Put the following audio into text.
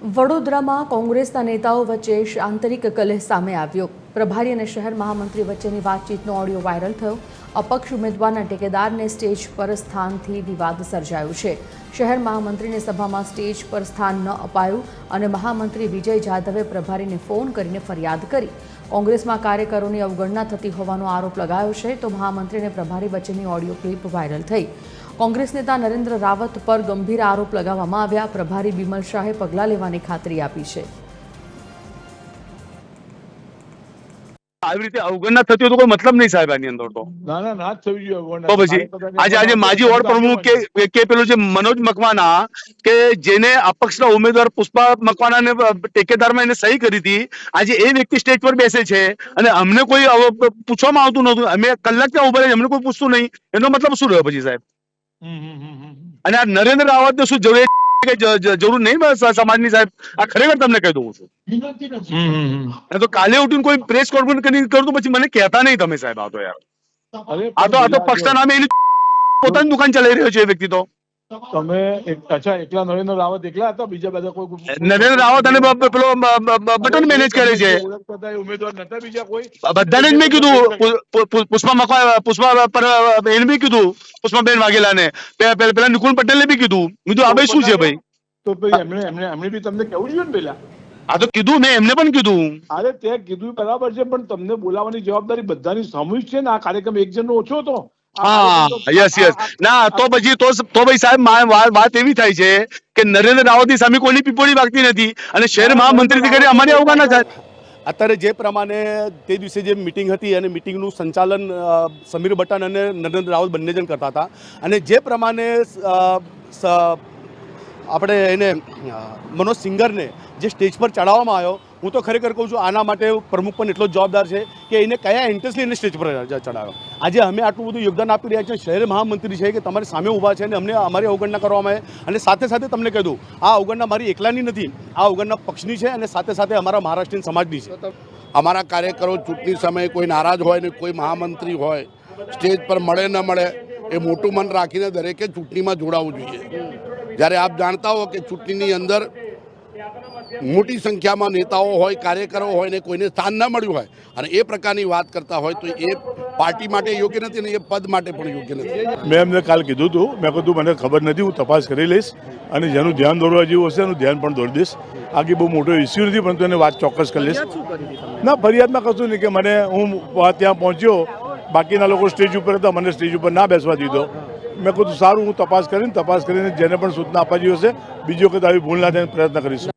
વડોદરામાં કોંગ્રેસના નેતાઓ વચ્ચે આંતરિક કલહ સામે આવ્યો। પ્રભારી અને શહેર મહામંત્રી વચ્ચેની વાતચીતનો ઓડિયો વાયરલ થયો। અપક્ષ ઉમેદવારના ટેકેદારને સ્ટેજ પર સ્થાનથી વિવાદ સર્જાયો છે। શહેર મહામંત્રીને સભામાં સ્ટેજ પર સ્થાન ન અપાયું અને મહામંત્રી વિજય જાદવે પ્રભારીને ફોન કરીને ફરિયાદ કરી। કોંગ્રેસમાં કાર્યકરોની અવગણના થતી હોવાનો આરોપ લગાયો છે તો મહામંત્રી અને પ્રભારી વચ્ચેની ઓડિયો ક્લિપ વાયરલ થઈ। કોંગ્રેસ નેતા નરેન્દ્ર રાવત પર ગંભીર આરોપ लगावવામાં આવ્યા। પ્રભારી બિમલ શાહે પગલાં લેવાની ખાતરી આપી છે। આવી રીતે અવગણના થતી હોય તો કોઈ મતલબ નહીં સાહેબ આની અંદર તો ના થવી જોઈએ અવગણના। તો પછી આજે માજી વોર્ડ પ્રમુખ કે પેલો જે મનોજ મકવાણા કે જેને અપક્ષના ઉમેદવાર પુષ્પા મકવાણાને ટેકેદારમાં એને સહી કરી હતી, આજે એ વ્યક્તિ સ્ટેજ પર બેસે છે અને અમને કોઈ પૂછવામાં આવતું નહોતું। અમે કલાક ત્યાં ઉભા રહીને અમને કોઈ પૂછતું નહીં, એનો મતલબ શું રહ્યો પછી સાહેબ? અને આ નરેન્દ્ર રાવતને શું જરૂર નહીં સમાજની સાહેબ? આ ખરેખર તમને કહી દઉં છું। તો કાલે ઉઠીને કોઈ પ્રેસ કોન્ફરન્સ કરી કરું તો પછી મને કહેતા નહીં તમે સાહેબ। આ તો યાર આ તો પક્ષના નામે એની પોતાની દુકાન ચલાવી રહ્યો છે એ વ્યક્તિ। તો તમે અચ્છા એકલા નરેન્દ્ર રાવત એકલા હતા? બીજા બધા કોઈ? નરેન્દ્ર રાવત અને પેલો બટન મેનેજ કરે છે ઉમેદવાર નતા બીજા કોઈ? બધાને જ મેં કીધું, પુષ્પા પર એને બી કીધું, પુષ્પાબેન વાઘેલાને, પેલા નિકુલ પટેલને બી કીધું। કીધું આ ભાઈ શું છે ભાઈ? તો એમણે બી તમને કેવું જોઈએ ને પેલા? આ તો કીધું, મેં એમને પણ કીધું। અરે તે કીધું બરાબર છે, પણ તમને બોલાવવાની જવાબદારી બધાની સામૂહિક છે ને। આ કાર્યક્રમ એક જણનો ઓછો હતો। હા, યસ ના તો પછી તો ભાઈ સાહેબ વાત એવી થાય છે કે નરેન્દ્ર રાવતની સામે કોઈની પીપોળી વાગતી નથી અને શહેર મહામંત્રી કરી અમારી અવગણના થાય। અત્યારે જે પ્રમાણે તે દિવસે જે મિટિંગ હતી અને મિટિંગનું સંચાલન સમીર બટન અને નરેન્દ્ર રાવત બંને જણ કરતા હતા અને જે પ્રમાણે આપણે એને મનોજ સિંગરને જે સ્ટેજ પર ચડાવવામાં આવ્યો, હું તો ખરેખર કહું છું આના માટે પ્રમુખ પણ એટલો જવાબદાર છે કે એને કયા ઇન્ટરેસ્ટલી એને સ્ટેજ પર ચડાવ્યો। આજે અમે આટલું બધું યોગદાન આપી રહ્યા છીએ, શહેર મહામંત્રી છે કે તમારી સામે ઊભા છે અને અમને અમારી અવગણના કરવામાં આવે। અને સાથે સાથે તમને કહી દઉં, આ અવગણના મારી એકલાની નથી, આ અવગણના પક્ષની છે અને સાથે સાથે અમારા મહારાષ્ટ્રીયન સમાજની છે। અમારા કાર્યકરો ચૂંટણી સમયે કોઈ નારાજ હોય ને કોઈ મહામંત્રી હોય, સ્ટેજ પર મળે ન મળે એ મોટું મન રાખીને દરેકે ચૂંટણીમાં જોડાવવું જોઈએ। જ્યારે આપ જાણતા હો કે ચૂંટણીની અંદર મોટી સંખ્યામાં નેતાઓ હોય, કાર્યકરો હોય ને કોઈને સ્થાન ન મળ્યું હોય અને એ પ્રકારની વાત કરતા હોય તો એ પાર્ટી માટે યોગ્ય નથી અને એ પદ માટે પણ યોગ્ય નથી। મેં એમને કાલ કીધું હતું, મેં કીધું મને ખબર નથી, હું તપાસ કરી લઈશ અને જેનું ધ્યાન દોરવા જેવું હશે એનું ધ્યાન પણ દોરી દઈશ। આગે બહુ મોટો ઇસ્યુ નથી, પરંતુ એને વાત ચોક્કસ કરી લઈશ। ના, ફરિયાદમાં કશું નહીં કે મને હું ત્યાં પહોંચ્યો, બાકીના લોકો સ્ટેજ ઉપર હતા, મને સ્ટેજ ઉપર ના બેસવા દીધો। મેં કીધું સારું, હું તપાસ કરીને જેને પણ સૂચના આપવા જેવી હશે બીજી વખત આવી ભૂલ ના થાય પ્રયત્ન કરીશું।